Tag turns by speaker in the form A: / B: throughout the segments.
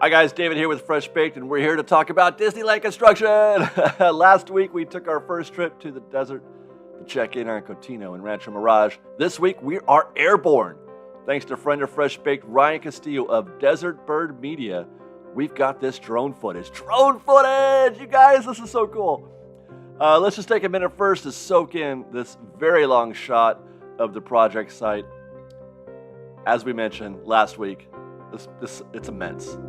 A: Hi guys, David here with Fresh Baked, and we're here to talk about Disneyland construction. Last week we took our first trip to the desert to check in on Cotino and Rancho Mirage. This week we are airborne. Thanks to friend of Fresh Baked, Ryan Castillo of Desert Bird Media, we've got this drone footage. Drone footage! You guys, this is so cool. Let's just take a minute first to soak in this very long shot of the project site. As we mentioned last week, it's immense.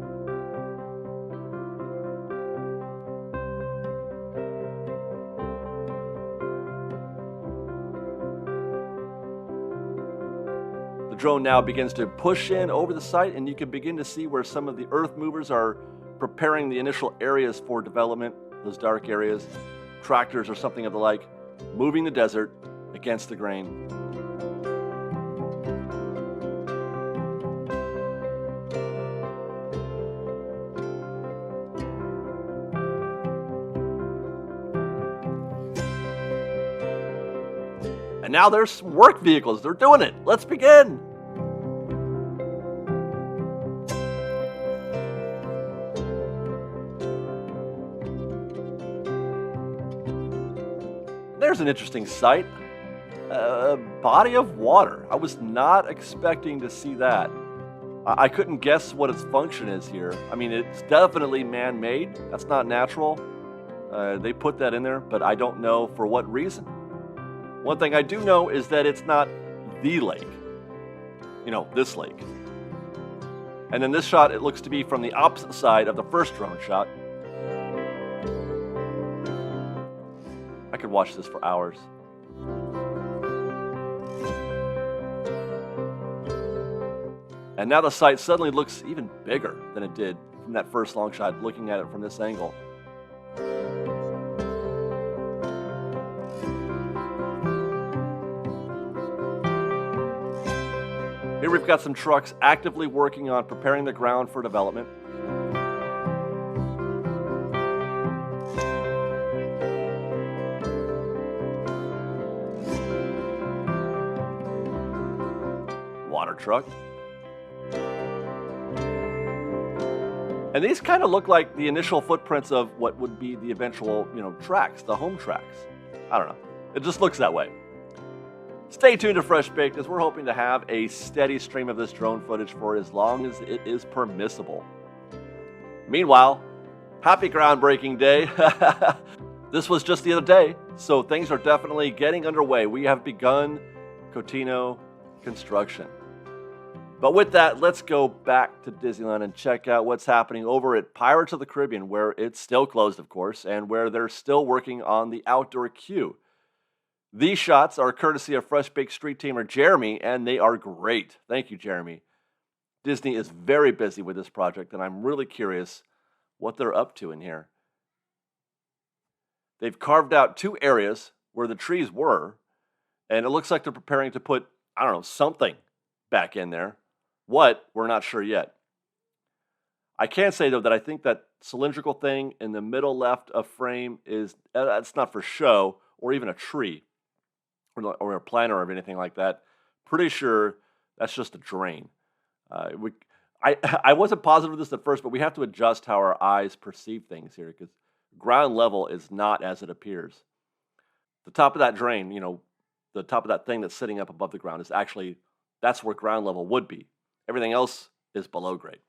A: The drone now begins to push in over the site, and you can begin to see where some of the earth movers are preparing the initial areas for development, those dark areas, tractors or something of the like, moving the desert against the grain. And now there's some work vehicles. They're doing it. Let's begin. There's an interesting sight. A body of water. I was not expecting to see that. I couldn't guess what its function is here. I mean, it's definitely man-made. That's not natural. They put that in there, but I don't know for what reason. One thing I do know is that it's not the lake. You know, this lake. And in this shot, it looks to be from the opposite side of the first drone shot. I could watch this for hours. And now the site suddenly looks even bigger than it did from that first long shot, looking at it from this angle. Here we've got some trucks actively working on preparing the ground for development. Water truck. And these kind of look like the initial footprints of what would be the eventual, tracks, the home tracks. I don't know. It just looks that way. Stay tuned to Fresh Baked, as we're hoping to have a steady stream of this drone footage for as long as it is permissible. Meanwhile, happy groundbreaking day. This was just the other day, so things are definitely getting underway. We have begun Cotino construction. But with that, let's go back to Disneyland and check out what's happening over at Pirates of the Caribbean, where it's still closed, of course, and where they're still working on the outdoor queue. These shots are courtesy of Fresh Baked Street Teamer Jeremy, and they are great. Thank you, Jeremy. Disney is very busy with this project, and I'm really curious what they're up to in here. They've carved out two areas where the trees were, and it looks like they're preparing to put, something back in there. What, we're not sure yet. I can say, though, that I think that cylindrical thing in the middle left of frame it's not for show or even a tree. Or a planter or anything like that. Pretty sure that's just a drain. I wasn't positive of this at first, but we have to adjust how our eyes perceive things here, because ground level is not as it appears. The top of that drain, the top of that thing that's sitting up above the ground is actually, that's where ground level would be. Everything else is below grade.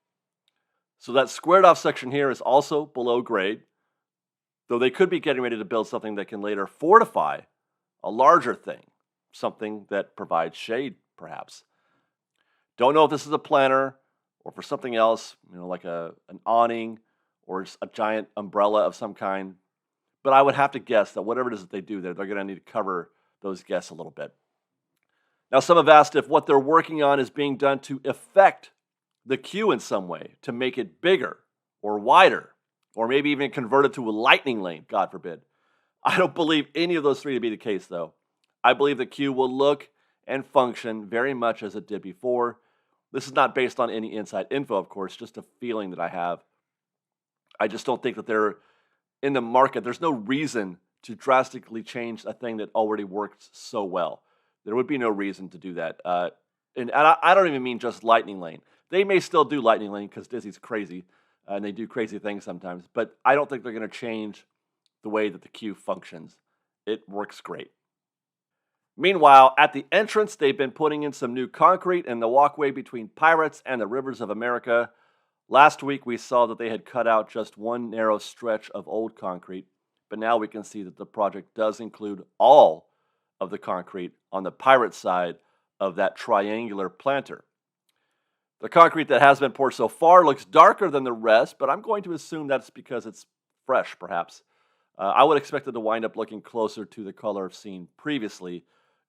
A: So that squared off section here is also below grade, though they could be getting ready to build something that can later fortify a larger thing, something that provides shade, perhaps. Don't know if this is a planter or for something else, like an awning or a giant umbrella of some kind. But I would have to guess that whatever it is that they do there, they're going to need to cover those guests a little bit. Now, some have asked if what they're working on is being done to affect the queue in some way, to make it bigger or wider, or maybe even convert it to a lightning lane, God forbid. I don't believe any of those three to be the case, though. I believe the queue will look and function very much as it did before. This is not based on any inside info, of course, just a feeling that I have. I just don't think that they're in the market. There's no reason to drastically change a thing that already works so well. There would be no reason to do that. And I don't even mean just Lightning Lane. They may still do Lightning Lane because Disney's crazy. and they do crazy things sometimes. But I don't think they're going to change the way that the queue functions. It works great. Meanwhile, at the entrance, they've been putting in some new concrete in the walkway between Pirates and the Rivers of America. Last week, we saw that they had cut out just one narrow stretch of old concrete, but now we can see that the project does include all of the concrete on the Pirate side of that triangular planter. The concrete that has been poured so far looks darker than the rest, but I'm going to assume that's because it's fresh, perhaps. I would expect it to wind up looking closer to the color seen previously,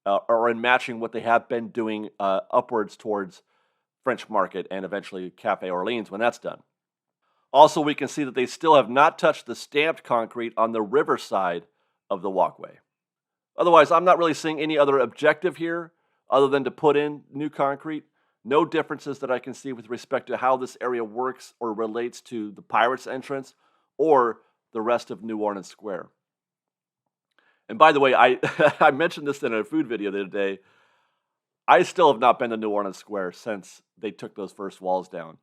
A: or in matching what they have been doing upwards towards French Market and eventually Cafe Orleans when that's done. Also, we can see that they still have not touched the stamped concrete on the river side of the walkway. Otherwise, I'm not really seeing any other objective here other than to put in new concrete. No differences that I can see with respect to how this area works or relates to the Pirates entrance or the rest of New Orleans Square. And by the way, I I mentioned this in a food video the other day. I still have not been to New Orleans Square since they took those first walls down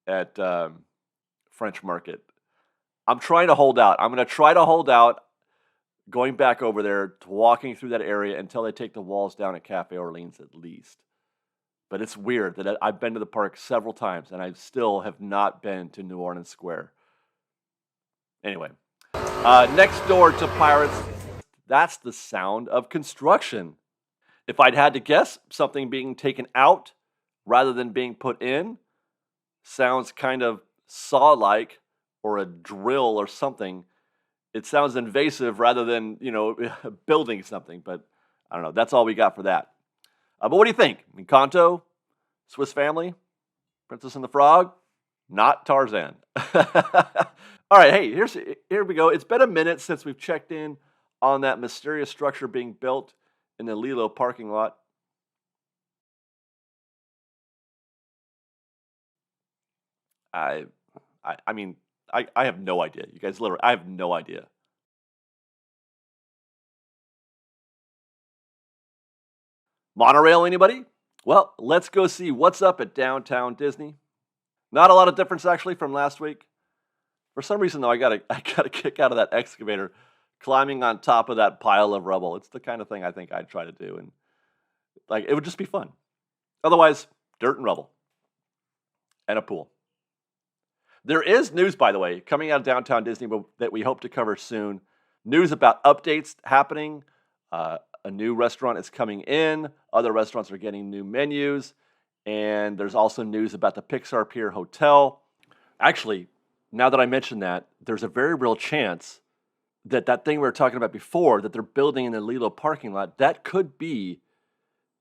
A: at French Market. I'm trying to hold out. I'm going to try to hold out going back over there to walking through that area until they take the walls down at Cafe Orleans at least. But it's weird that I've been to the park several times and I still have not been to New Orleans Square. Anyway, next door to Pirates, that's the sound of construction. If I'd had to guess, something being taken out rather than being put in sounds kind of saw-like or a drill or something. It sounds invasive rather than, building something, but I don't know. That's all we got for that. But what do you think? Encanto? Swiss Family? Princess and the Frog? Not Tarzan. All right, hey, here we go. It's been a minute since we've checked in on that mysterious structure being built in the Lilo parking lot. I mean, I have no idea. You guys, literally, I have no idea. Monorail, anybody? Well, let's go see what's up at Downtown Disney. Not a lot of difference actually from last week. For some reason though, I got a kick out of that excavator climbing on top of that pile of rubble. It's the kind of thing I think I'd try to do, and like it would just be fun. Otherwise, dirt and rubble and a pool. There is news, by the way, coming out of Downtown Disney that we hope to cover soon. News about updates happening. A new restaurant is coming in. Other restaurants are getting new menus. And there's also news about the Pixar Pier Hotel. Actually, now that I mention that, there's a very real chance that that thing we were talking about before that they're building in the Lilo parking lot, that could be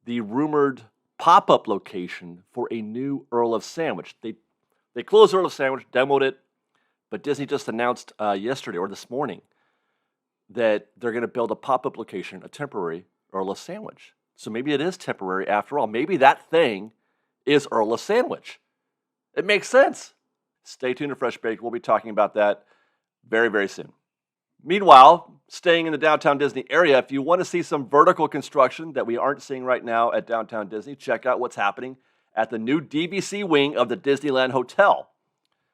A: the rumored pop-up location for a new Earl of Sandwich. They closed Earl of Sandwich, demoed it, but Disney just announced yesterday or this morning that they're going to build a pop-up location, a temporary Earl of Sandwich. So maybe it is temporary after all. Maybe that thing is Earl of Sandwich. It makes sense. Stay tuned to Fresh Baked. We'll be talking about that very, very soon. Meanwhile, staying in the Downtown Disney area, if you want to see some vertical construction that we aren't seeing right now at Downtown Disney, check out what's happening at the new DVC wing of the Disneyland Hotel.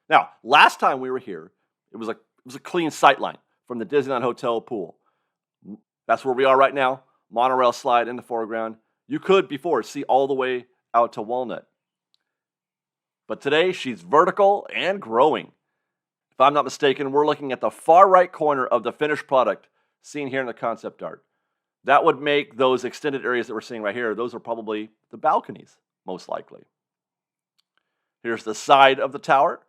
A: Now, last time we were here, it was a clean sightline from the Disneyland Hotel pool. That's where we are right now. Monorail slide in the foreground. You could before see all the way out to Walnut. But today she's vertical and growing. If I'm not mistaken, we're looking at the far right corner of the finished product seen here in the concept art. That would make those extended areas that we're seeing right here, those are probably the balconies, most likely. Here's the side of the tower.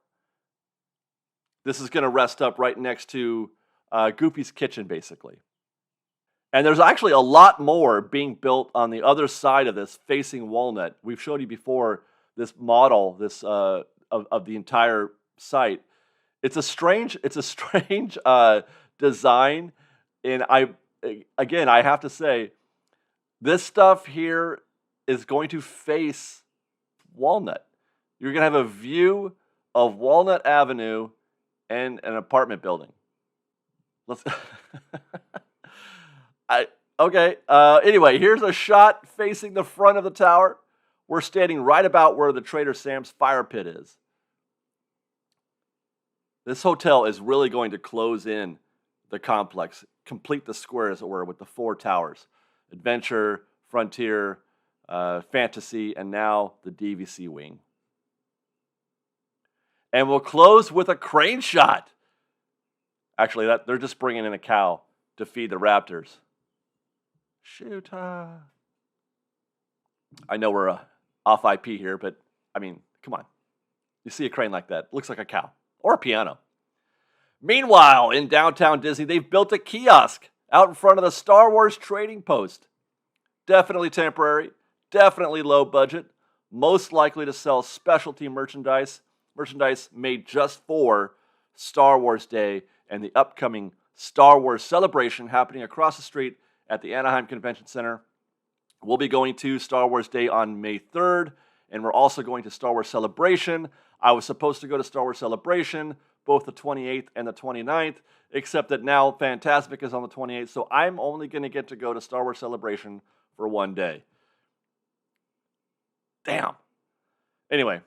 A: This is going to rest up right next to Goofy's Kitchen, basically. And there's actually a lot more being built on the other side of this, facing Walnut. We've showed you before this model, of the entire site. It's a strange design, and I have to say, this stuff here is going to face Walnut. You're going to have a view of Walnut Avenue and an apartment building. Let's. Anyway, here's a shot facing the front of the tower. We're standing right about where the Trader Sam's fire pit is. This hotel is really going to close in the complex, complete the square, as it were, with the 4 towers: Adventure, Frontier, Fantasy, and now the DVC wing. And we'll close with a crane shot. Actually, they're just bringing in a cow to feed the raptors. Shoot. I know we're off IP here, but I mean, come on. You see a crane like that, looks like a cow or a piano. Meanwhile, in downtown Disney, they've built a kiosk out in front of the Star Wars trading post. Definitely temporary, definitely low budget, most likely to sell specialty merchandise made just for Star Wars Day and the upcoming Star Wars celebration happening across the street at the Anaheim Convention Center. We'll be going to Star Wars Day on May 3rd, and we're also going to Star Wars Celebration. I was supposed to go to Star Wars Celebration both the 28th and the 29th, except that now Fantasmic is on the 28th, so I'm only going to get to go to Star Wars Celebration for one day. Damn. Anyway,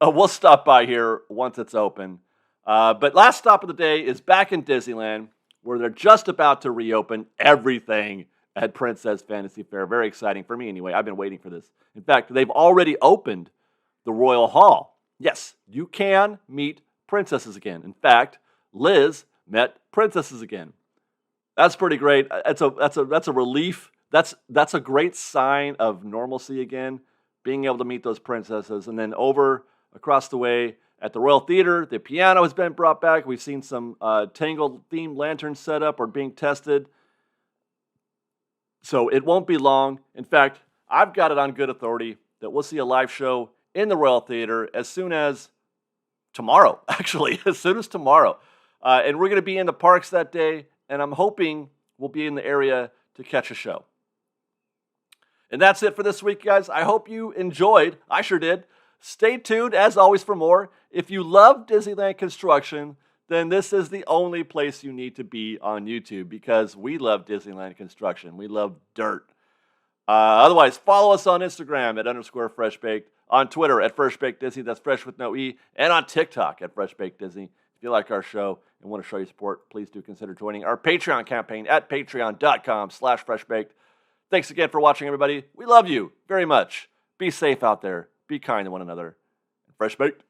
A: we'll stop by here once it's open. But last stop of the day is back in Disneyland, where they're just about to reopen everything at Princess Fantasy Fair. Very exciting for me anyway. I've been waiting for this. In fact, they've already opened the Royal Hall. Yes, you can meet princesses again. In fact, Liz met princesses again. That's pretty great. That's a relief. That's a great sign of normalcy again, being able to meet those princesses. And then over across the way at the Royal Theater, the piano has been brought back. We've seen some Tangled-themed lanterns set up or being tested. So it won't be long. In fact, I've got it on good authority that we'll see a live show in the Royal Theater as soon as tomorrow, actually, as soon as tomorrow. And we're going to be in the parks that day, and I'm hoping we'll be in the area to catch a show. And that's it for this week, guys. I hope you enjoyed. I sure did. Stay tuned, as always, for more. If you love Disneyland construction, then this is the only place you need to be on YouTube, because we love Disneyland construction. We love dirt. Otherwise, follow us on Instagram at _FreshBaked, on Twitter at FreshBakedDisney, that's fresh with no E, and on TikTok at FreshBakedDisney. If you like our show and want to show your support, please do consider joining our Patreon campaign at patreon.com/freshbaked. Thanks again for watching, everybody. We love you very much. Be safe out there. Be kind to one another. Fresh Baked.